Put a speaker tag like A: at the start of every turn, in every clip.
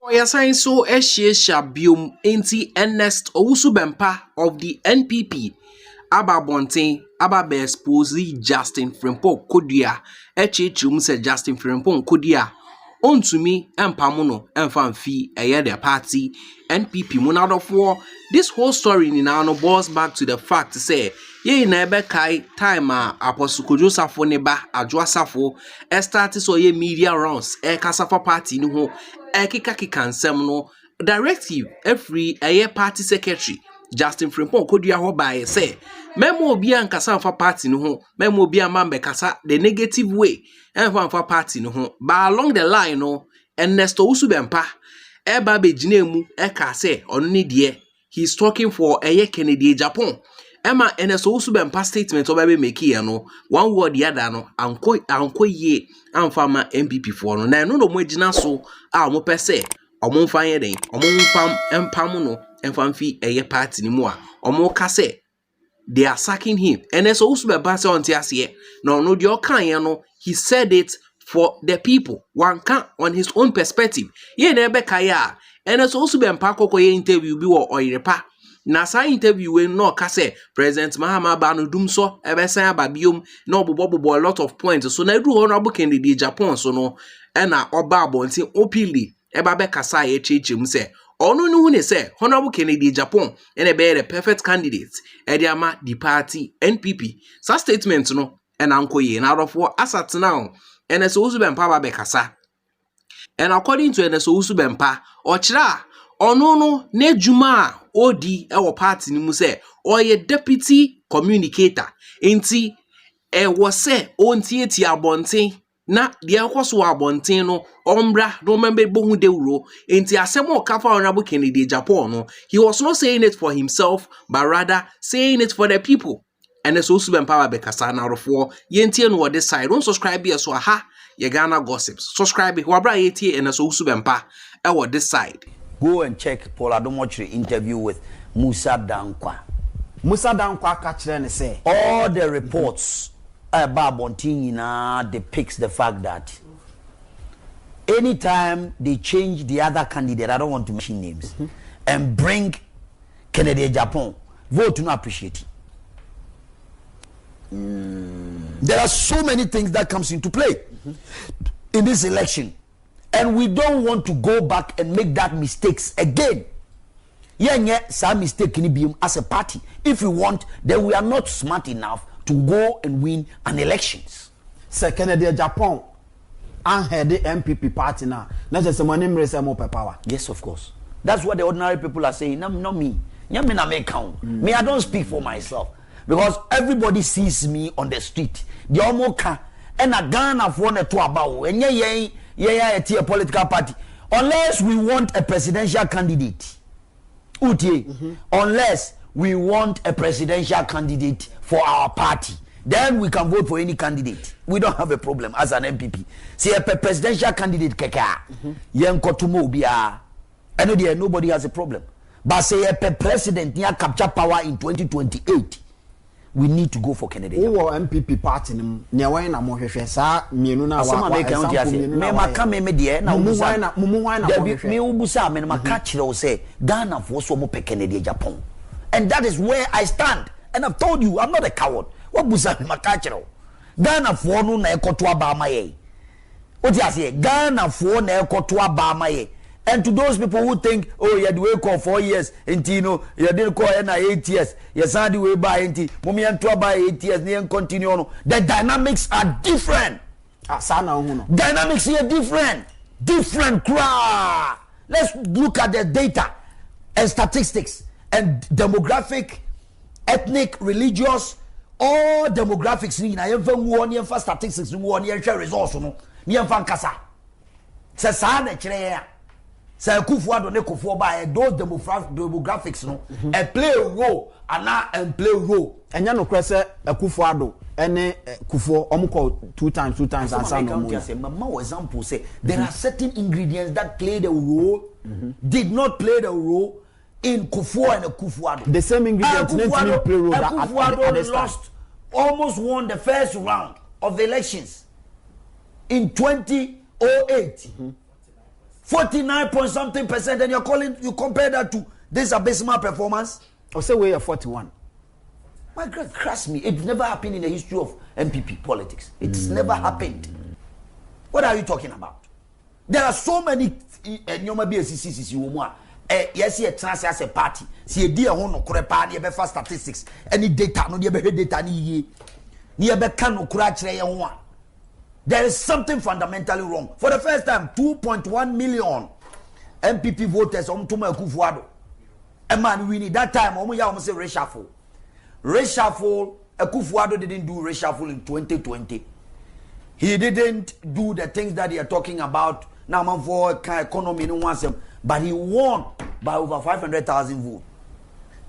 A: Oyasan so Eshiesha biom enti Enerst Owusu Bempah of the Npp aba bonten aba be expose Justine Frimpong Kodua echechum se Justine Frimpong Kodua ontumi empamu no emfa mfi eye the party Npp munadofo. This whole story ni now no boils back to the fact say ye na ebe kai time Apostle Kodua Safo ne ba Adwoa Safo start so ye media rounds kasafa party ni ho kika nsem no directive every party secretary Justine Frimpong Kodua ho by say memo obi ankasa mfa party no ho memo obi amambe kasa the negative way mfa party no ho but along the line no Enerst Owusu Bempah eba be ginemu ka say onu ni de he's talking for Kennedy Japan Emma Enerst Owusu Bempah statement oba make here no one word the other no anko ye amfama Npp for no na no mo agina so a mo pese omo mfa ye den omo mfam empam no emfam fi party ni mu a omo ka say they are sacking him. And as also be pass on tiasie. No, the okan no, he said it for the people. One can on his own perspective. Ye nebe kaya. And as also be mpako ye interview bi wo oyirepa. Na sa interview we no ka say President Mahama Banu Dumso ebesan ababiom no bobo a lot of points. So na do honorable candidate Japan so no na oba abonti openly eba be kasa ye chechim say ono no ne say honorable Kennedy Japan and be the perfect candidate ediama the party Npp sa statement no and ankoye na rofo asat now and so Owusu Bempah be kasa and according to Enerst Owusu Bempah ochira ono no ne djuma odi e wo party ni mu say oye deputy communicator enti wo say ontie ti abonten na de akoso abonten no ombra no member bohu dewuro enti asemo kafa honorable Kennedy Japan no he was not saying it for himself but rather saying it for the people. And so Owusu Bempah be kasa na rofo yentie no this side. Don't subscribe here so aha ye Ghana gossips subscribe who abra yetie and so Owusu Bempah e this side.
B: Go and check Paul Adomochiri interview with Musa Dankwa.
C: Musa Dankwa catch say
B: all the reports about Bontina depicts the fact that anytime they change the other candidate, I don't want to mention names, and bring Kennedy Japan, vote to not appreciate it. There are so many things that comes into play in this election, and we don't want to go back and make that mistakes again. Yeah, some mistake in be as a party. If we want, then we are not smart enough to go and win an elections.
C: Sir Kennedy Japan and head the Npp party now. Not just someone named more power.
B: Yes, of course. That's what the ordinary people are saying. No, not me. Me, I don't speak for myself. Because everybody sees me on the street. The Omoka and a Ghana for one to about and a political party. Unless we want a presidential candidate. Unless we want a presidential candidate for our party, then we can vote for any candidate. We don't have a problem as an Npp. See a presidential candidate keka, yenkotumo biya. I know there nobody has a problem. But say a president near capture power in 2028, we need to go for Kennedy.
C: Oh, Npp party near when I'm more sa mienu na
B: wa. Me maka me die na ubusa. Me ubusa me maka chiro say Ghana for so mo pe Kennedy Japan. And that is where I stand. And I've told you, I'm not a coward. What busa me maka chiro? Ghana for no na ekoto aba maye. What you say? Ghana for na ekoto aba maye. And to those people who think, oh, you had to wait for 4 years, and you know, you didn't call 8 years, you had to wait by 80, Mummy and 8 years, and continue. The dynamics are different. Dynamics here different. Different crowd. Let's look at the data and statistics and demographic, ethnic, religious, all demographics. I have one year for statistics, 1 year resource. Near Fankasa. Sasana. Say Kufuado ne Kufuo by those demographics no and play a role and play a role.
C: And you know, Cressa Kufuado and Kufuo Omuko two times and
B: some example say there are certain ingredients that play the role, did not play the role in Kufuo and Kufuado.
C: The same ingredients didn't play role
B: Kufuado lost, almost won the first round of the elections in 2008. 49 point something percent, and you compare that to this abysmal performance.
C: Or say we are 41.
B: My God, trust me, it's never happened in the history of MPP politics. It's never happened. What are you talking about? There are so many yes, you trans as a party. See a dear one or crepa near befa statistics. Any data no near data near becano crash one. There is something fundamentally wrong. For the first time, 2.1 million MPP voters on to Kufuado. A man we need that time almost say reshuffle. Reshuffle, Kufuado didn't do reshuffle in 2020. He didn't do the things that they are talking about. Now, man, for economy, no wants him, but he won by over 500,000 votes.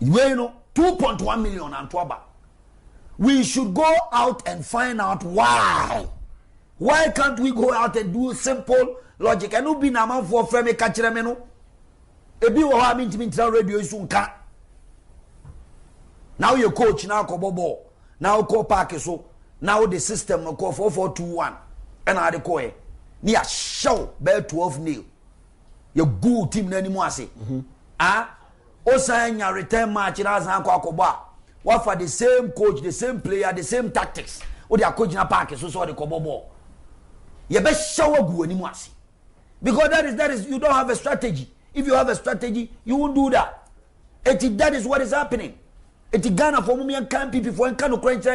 B: You know, 2.1 million and Twaba. We should go out and find out why. Why can't we go out and do simple logic? And be na man for frame catcheremeno. Ebi wo ha minti radio isu nka. Now your coach now kobobo. Now call park so. Now the system call 4421. And I call ni a show bear 12-0. Your good team na anymore say. Osanya return match na san kwa koba. What for the same coach, the same player, the same tactics. O they are coaching a park so the kobobo. You best show go anymore see. Because that is you don't have a strategy. If you have a strategy, you won't do that. That is what is happening. Ghana for me and people for can crunch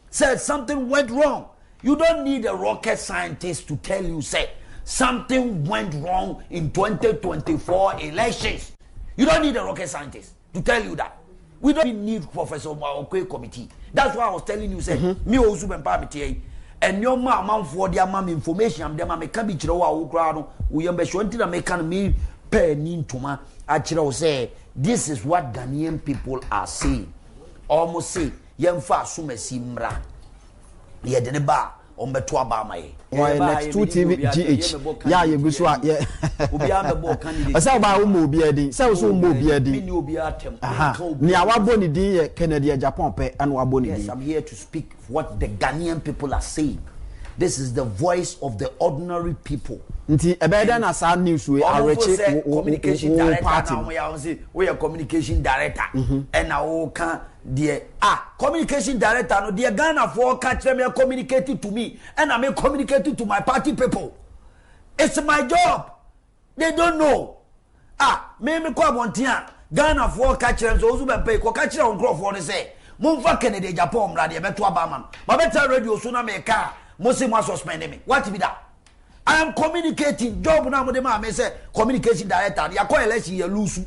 B: said something went wrong. You don't need a rocket scientist to tell you say something went wrong in 2024 elections. You don't need a rocket scientist to tell you that. We don't need Professor Maokwe committee. That's why I was telling you say me Owusu Bempah metie and your man for their mom information them me can be chiro wa wo kra no we am be sure until me can me pay nin toma a chiro say this is what Ghanaian people are saying. Almost say yemfa asumasi mra ye de ne ba on beto aba mai
C: why next 2 TV GH ya ye gusu a ye
B: obi am be candidate
C: asa ba wo mo obi adi say so mo obi adi
B: me ni obi atem
C: ni awabo ni din ye Kennedy Japan pe and wabo ni din.
B: Yes, I'm here to speak what the Ghanaian people are saying. This is the voice of the ordinary people.
C: Nti ebeda na sa news we areche
B: communication director now we are communication director and now can the communication director no the Ghana for catch them communicating to me and I'm communicating to my party people. It's my job. They don't know. Me ko abontia Ghana for catch them so Owusu ko catch them on for say Mumfa Kennedy Japan mra de beto abama. Ma better radio so na me ka mo say mo suspend me. What be that? I am communicating. Job now with the say communication director. You call election you lose.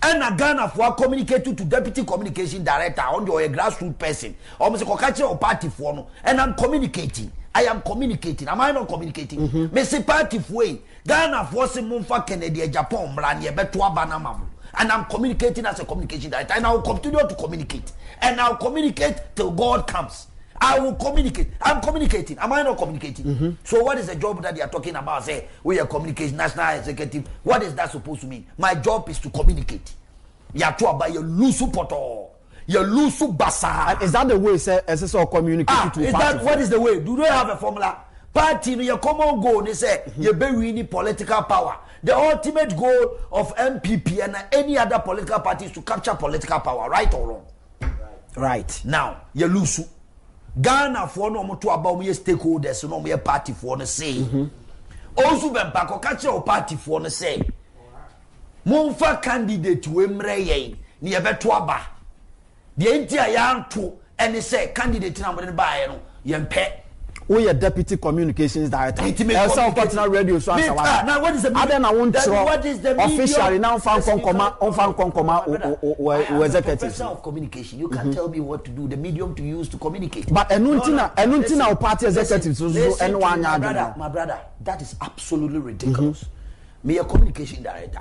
B: And a Ghana for communicating to deputy communication director on your grassroots person. Almost a catcher or party for no. And I'm communicating. I am communicating. Am I not communicating? Me say party for Ghana for some Mumfa Kennedy Japan brand beto abanama. And I'm communicating as a communication director. And I will continue to communicate. And I'll communicate till God comes. I will communicate. I'm communicating. Am I not communicating? So what is the job that they are talking about? Say, we are communicating, national executive. What is that supposed to mean? My job is to communicate. You are to about your lusu poto. Your lusu basa.
C: Is that the way, sir, as a communication to
B: is that what is the way? Do they have a formula? Party, your common goal, they say, you be political power. The ultimate goal of MPP and any other political party is to capture political power, right or wrong?
C: Right.
B: Now, you lusu. Ghana for no more to about me stakeholders, no more party for the say. Also, Bempah ko catch your party for the say. Mumfa candidate to Emre near Betuaba. The entire young two and they say candidate number by Yempe.
C: We are deputy communications director.
B: Partner
C: radio so
B: now what is the
C: what
B: is the
C: officially now fan executive
B: professor of communication. You can tell me what to do, the medium to use to communicate.
C: But enuntina party executives
B: my brother, that is absolutely ridiculous. Me a communication director,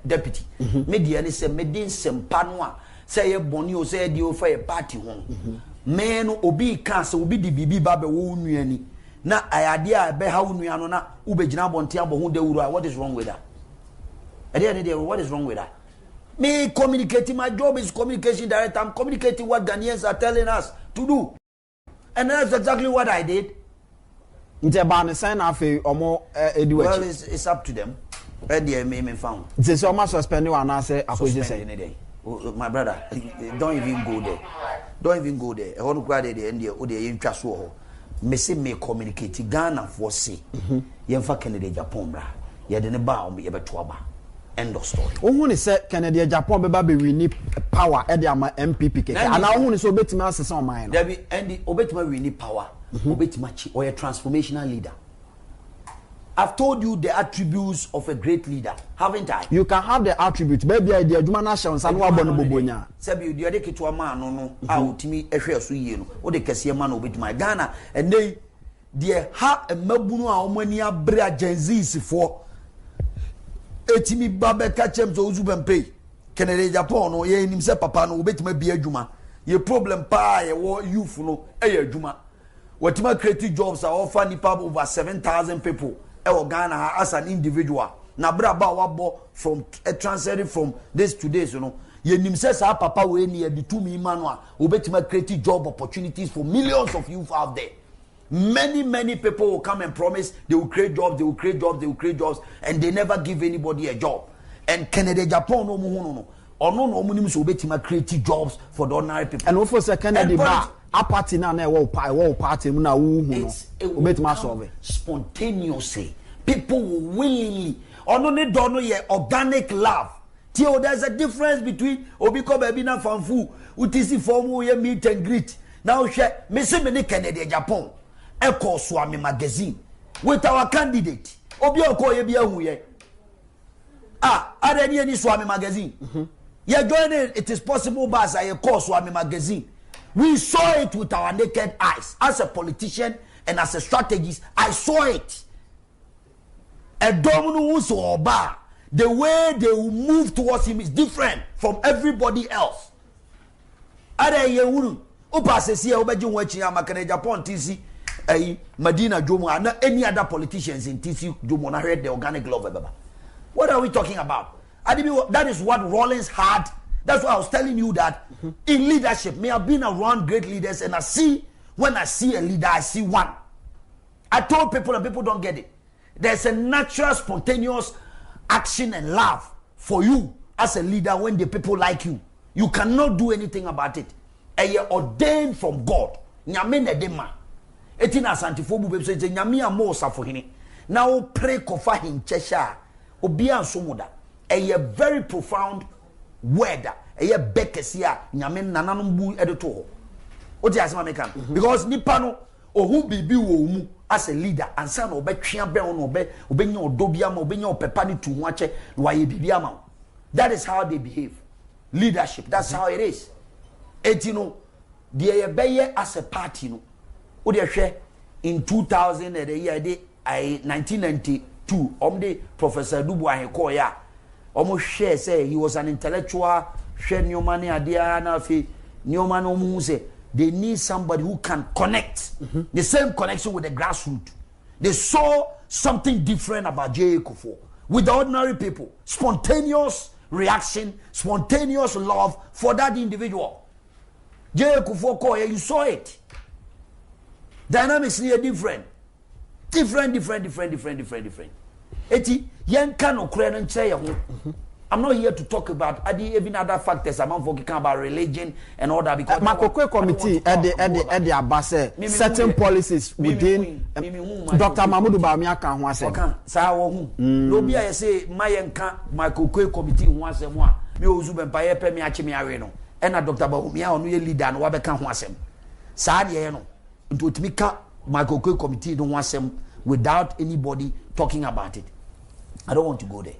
B: deputy. Media ni se medin sempanwa say ye boni o say di o fa party home. Men obi cancer obi di bibi babe wo nuani na ayade a be ha wo nuano na ubegina bonte abohu dewuru. What is wrong with that? What is wrong with that? Me communicating, my job is communication director. I'm communicating what Ghanaians are telling us to do, and that's exactly what I did.
C: Nte ba ne sign afi omo ediwachi.
B: Well, it's up to them. They me found.
C: Nte so ma suspend you and say akoje say.
B: My brother, don't even go there. Don't even go there. I want to go there. The interest so. Me say me communicate Ghana for say. Yemfa Kennedy Japan bra. Ye de ne ba o me ye beto aba. End of story.
C: Who ni say Kennedy Japan be ba be win power e de ama MPP keke. Ana who ni so obetima asese on mine.
B: There be and obetima win power. Obetima chi or a transformational leader. I've told you the attributes of a great leader, haven't I?
C: You can have the attributes. Maybe idea adwuma na shon san wa bono bobonya.
B: Sabi you dey keto ama no a otimi ehwe so yie no. O de kese ma na obetima Ghana and dey there ha emabunu a omani abre agencies for etimi babe kachem so Owusu Bempah Kennedy Japan no ye nim se papa no obetima bi adwuma ye problem pa ye wo youth no e ye adwuma watima creative jobs are offer nipa over 7,000 people e Ghana as an individual na bra ba wabo from transferring from this to this, you know. Ye nim se sa papa we ni e di tumi manua obetima creative job opportunities for millions of youth out there. Many people will come and promise they will create jobs, they will create jobs, they will create jobs, and they never give anybody a job. And Kennedy Japan no nim so obetima creative jobs for the ordinary people.
C: And also say Kennedy ba a party na na wo party mu na wo hu no obetima solve
B: spontaneously. People will willingly ne do no ye organic love. Tio, there's a difference between obiko baby na fanfu utisi form ye meet and greet. Now share me say me Kennedy Japan Echo Swami magazine with our candidate obi oko ye bia hu ye are any Swami magazine you join it is possible by a course Swami magazine. We saw it with our naked eyes as a politician and as a strategist. I saw it. A domino so oba, the way they will move towards him is different from everybody else. Are ye wuru opa sesi e obeji nwachi amakane Japan TC Medina Jomo and any other politicians in TC Jomo na read the organic love baba. What are we talking about? That is what Rollins had. That's why I was telling you that in leadership, me have been around great leaders, and when I see a leader, I see one. I told people and people don't get it. There's a natural, spontaneous action and love for you as a leader when the people like you. You cannot do anything about it. And you're ordained from God. Nyame ne dema. Etina santifobu bebso je nyame amo safohini. Now pray kofa hinchesha. Obia somuda. A very profound word. A bekesia nyame nananumbu edito. Oti asema mekan. Because nipano ohu bibi wo mu as a leader and san obetwea be on obenya odobia ma obenya opepa ni tu ho ache na waye bibia ma. That is how they behave. Leadership, that's how it is. Etino the beye as a party no. Odi hwe in 2000 the year 1992 omde Professor Dubu aheko ya omo share say he was an intellectual share nyomani adia na fi nyomani omu say they need somebody who can connect the same connection with the grassroots. They saw something different about J. Kufuor with the ordinary people. Spontaneous reaction, spontaneous love for that individual. J. Kufuor, you saw it. Dynamics are different. Different. Eti yenka no kure no nche ye ho. I'm not here to talk about even other factors. I'm not talking about religion and all that because
C: Makokwe committee at the abase certain policies within Dr. Mahmoud Bawumia kan ho asem.
B: Sa wo hu. No bia ye say mayenka Makokwe committee ho asem a me Owusu Bempah ye pe me ache me awe no. E na Dr. Bawumia onu ye leader no wa be kan ho asem. Sa de ye no. Nti otimi ka Makokwe committee no ho asem without anybody talking about it. I don't want to go there.